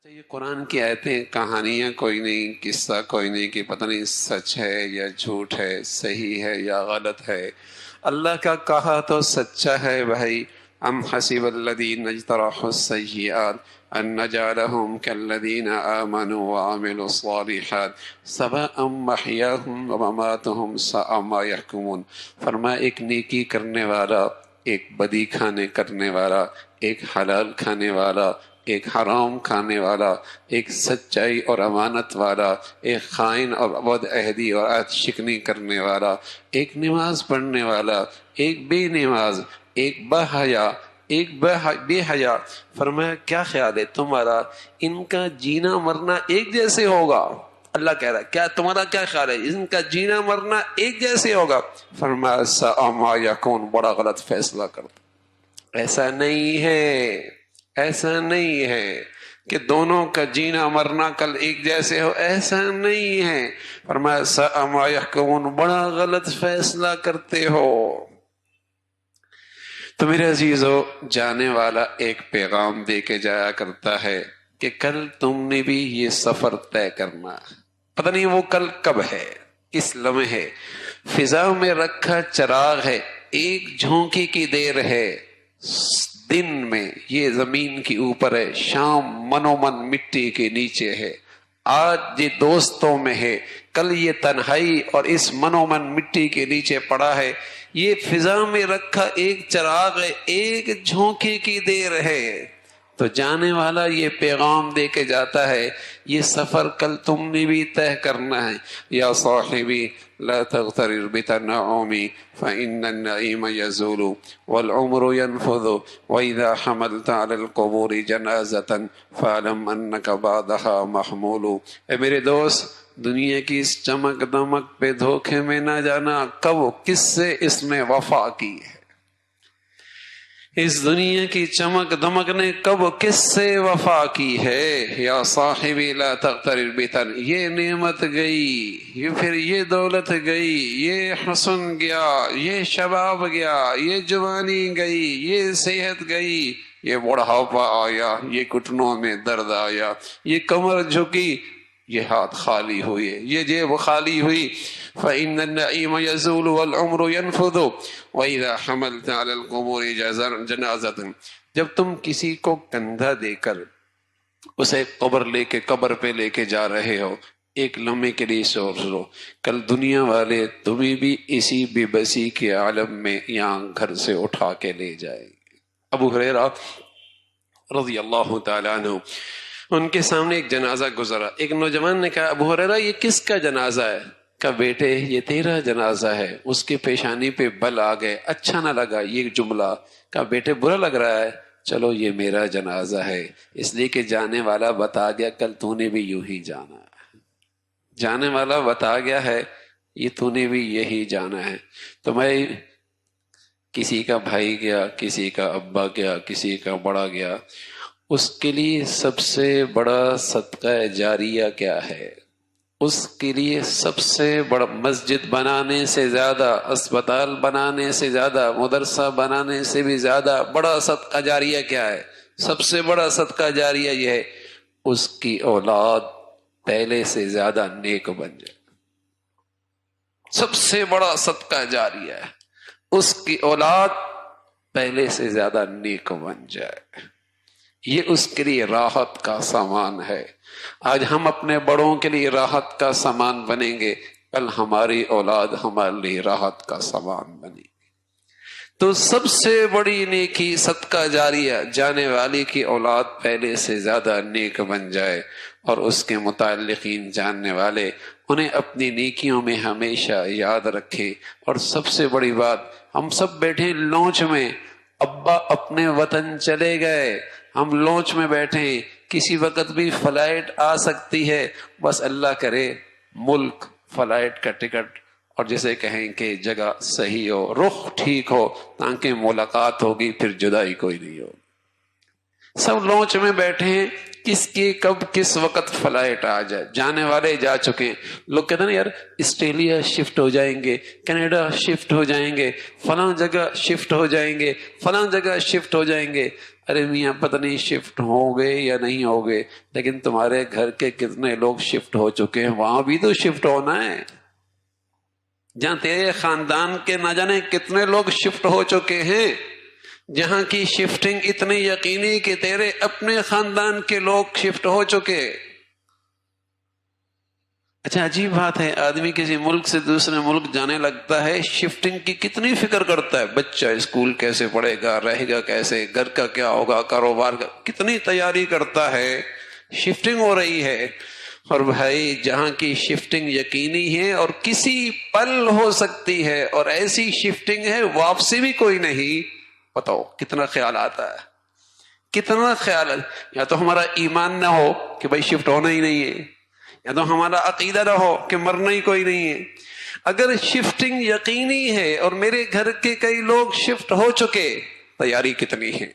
اچھا، یہ قرآن کی آیتیں کہانیاں کوئی نہیں، قصہ کوئی نہیں کہ پتہ نہیں سچ ہے یا جھوٹ ہے، صحیح ہے یا غلط ہے۔ اللہ کا کہا تو سچا ہے بھائی۔ ام حسب الذین اجترحوا السیئات ان نجعلہم کالذین آمنوا وعملوا الصالحات سواء محیاہم ومماتہم ساء ما یحکمون۔ فرمایا ایک نیکی کرنے والا، ایک بدی کھانے کرنے والا، ایک حلال کھانے والا، ایک حرام کھانے والا، ایک سچائی اور امانت والا، ایک خائن اور ود عہدی اور عہد شکنی کرنے والا، ایک نماز پڑھنے والا، ایک بے نماز، ایک باحیا، ایک بے حیا۔ فرمایا کیا خیال ہے تمہارا، ان کا جینا مرنا ایک جیسے ہوگا؟ اللہ کہہ رہا ہے کیا تمہارا کیا خیال ہے ان کا جینا مرنا ایک جیسے ہوگا؟ فرمایا ساء ما یکون، بڑا غلط فیصلہ کرتا۔ ایسا نہیں ہے، ایسا نہیں ہے کہ دونوں کا جینا مرنا کل ایک جیسے ہو، ایسا نہیں ہے۔ فرمایا ساء ما یحکمون، بڑا غلط فیصلہ کرتے ہو۔ تو میرے عزیزو، جانے والا ایک پیغام دے کے جایا کرتا ہے کہ کل تم نے بھی یہ سفر طے کرنا، پتہ نہیں وہ کل کب ہے، کس لمحے۔ فضا میں رکھا چراغ ہے، ایک جھونکی کی دیر ہے، دن میں یہ زمین کے اوپر ہے، شام منو من مٹی کے نیچے ہے۔ آج یہ دوستوں میں ہے، کل یہ تنہائی اور اس منو من مٹی کے نیچے پڑا ہے۔ یہ فضا میں رکھا ایک چراغ ہے، ایک جھونکے کی دیر ہے۔ تو جانے والا یہ پیغام دے کے جاتا ہے یہ سفر کل تم نے بھی طے کرنا ہے۔ یا صاحبی لا تغترر بتنعم فإن النعيم يزول والعمر ينفذ وإذا حملت على القبور جنازة فاعلم أنك بعدها محمول۔ اے میرے دوست، دنیا کی اس چمک دمک پہ دھوکے میں نہ جانا، کب کس سے اس نے وفا کی ہے۔ اس دنیا کی چمک دمک نے کب کس سے وفا کی ہے۔ یا صاحبی لا تغترر بتن، یہ نعمت گئی، یہ پھر یہ دولت گئی، یہ حسن گیا، یہ شباب گیا، یہ جوانی گئی، یہ صحت گئی، یہ بڑھاپا آیا، یہ گھٹنوں میں درد آیا، یہ کمر جھکی، یہ ہاتھ خالی ہوئے، یہ جیب خالی ہوئی۔ فإن النعيم يزول والعمر ينفذ وإذا حملت على القبور جنازة، جب تم کسی کو کندھا دے کر اسے قبر لے کے قبر پہ لے کے جا رہے ہو، ایک لمحے کے لیے سوچ لو کل دنیا والے تمہیں بھی اسی بے بسی کے عالم میں یہاں گھر سے اٹھا کے لے جائیں گے۔ ابو ہریرہ رضی اللہ تعالیٰ عنہ، ان کے سامنے ایک جنازہ گزرا۔ ایک نوجوان نے کہا ابو ہریرہ یہ کس کا جنازہ ہے؟ کہا بیٹے یہ تیرا جنازہ ہے۔ اس کے پیشانی پہ بل آ گئے، اچھا نہ لگا یہ جملہ۔ کہا بیٹے برا لگ رہا ہے؟ چلو یہ میرا جنازہ ہے، اس لیے کہ جانے والا بتا گیا کل تو نے بھی یوں ہی جانا ہے۔ جانے والا بتا گیا ہے یہ تو نے بھی یہی جانا ہے۔ تو میں کسی کا بھائی گیا، کسی کا ابا گیا، کسی کا بڑا گیا، اس کے لیے سب سے بڑا صدقہ جاریہ کیا ہے؟ اس کے لیے سب سے بڑا مسجد بنانے سے زیادہ، اسپتال بنانے سے زیادہ، مدرسہ بنانے سے بھی زیادہ بڑا صدقہ جاریہ کیا ہے؟ سب سے بڑا صدقہ جاریہ یہ ہے اس کی اولاد پہلے سے زیادہ نیک بن جائے۔ سب سے بڑا صدقہ جاریہ ہے اس کی اولاد پہلے سے زیادہ نیک بن جائے۔ یہ اس کے لیے راحت کا سامان ہے۔ آج ہم اپنے بڑوں کے لیے راحت کا سامان بنیں گے، کل ہماری اولاد ہمارے لیے راحت کا سامان بنے گی۔ تو سب سے بڑی نیکی صدقہ جاریہ، جانے والی کی اولاد پہلے سے زیادہ نیک بن جائے اور اس کے متعلقین جاننے والے انہیں اپنی نیکیوں میں ہمیشہ یاد رکھیں۔ اور سب سے بڑی بات، ہم سب بیٹھے لونچ میں، ابا اپنے وطن چلے گئے، ہم لونچ میں بیٹھے، کسی وقت بھی فلائٹ آ سکتی ہے، بس اللہ کرے ملک، فلائٹ کا ٹکٹ اور جسے کہیں کہ جگہ صحیح ہو، رخ ٹھیک ہو، تاکہ ملاقات ہوگی، پھر جدائی کوئی نہیں ہوگی۔ سب لونچ میں بیٹھے ہیں، کس کی کب کس وقت فلائٹ آ جائے۔ جانے والے جا چکے ہیں، لوگ کہتے ہیں یار آسٹریلیا شفٹ ہو جائیں گے، کینیڈا شفٹ ہو جائیں گے، فلاں جگہ شفٹ ہو جائیں گے، فلاں جگہ شفٹ ہو جائیں گے۔ ارے میاں پتہ نہیں شفٹ ہوں گے یا نہیں ہوں گے، لیکن تمہارے گھر کے کتنے لوگ شفٹ ہو چکے ہیں، وہاں بھی تو شفٹ ہونا ہے۔ جہاں تیرے خاندان کے نہ جانے کتنے لوگ شفٹ ہو چکے ہیں، جہاں کی شفٹنگ اتنی یقینی کہ تیرے اپنے خاندان کے لوگ شفٹ ہو چکے۔ اچھا عجیب بات ہے، آدمی کسی ملک سے دوسرے ملک جانے لگتا ہے، شفٹنگ کی کتنی فکر کرتا ہے، بچہ اسکول کیسے پڑھے گا، رہے گا کیسے، گھر کا کیا ہوگا، کاروبار کا کتنی تیاری کرتا ہے، شفٹنگ ہو رہی ہے۔ اور بھائی جہاں کی شفٹنگ یقینی ہے اور کسی پل ہو سکتی ہے، اور ایسی شفٹنگ ہے واپسی بھی کوئی نہیں، بتاؤ کتنا خیال آتا ہے، کتنا خیال ہے۔ یا تو ہمارا ایمان نہ ہو کہ بھائی شفٹ ہونا ہی نہیں ہے، یا تو ہمارا عقیدہ نہ ہو کہ مرنا ہی کوئی نہیں ہے۔ اگر شفٹنگ یقینی ہے اور میرے گھر کے کئی لوگ شفٹ ہو چکے، تیاری کتنی ہے۔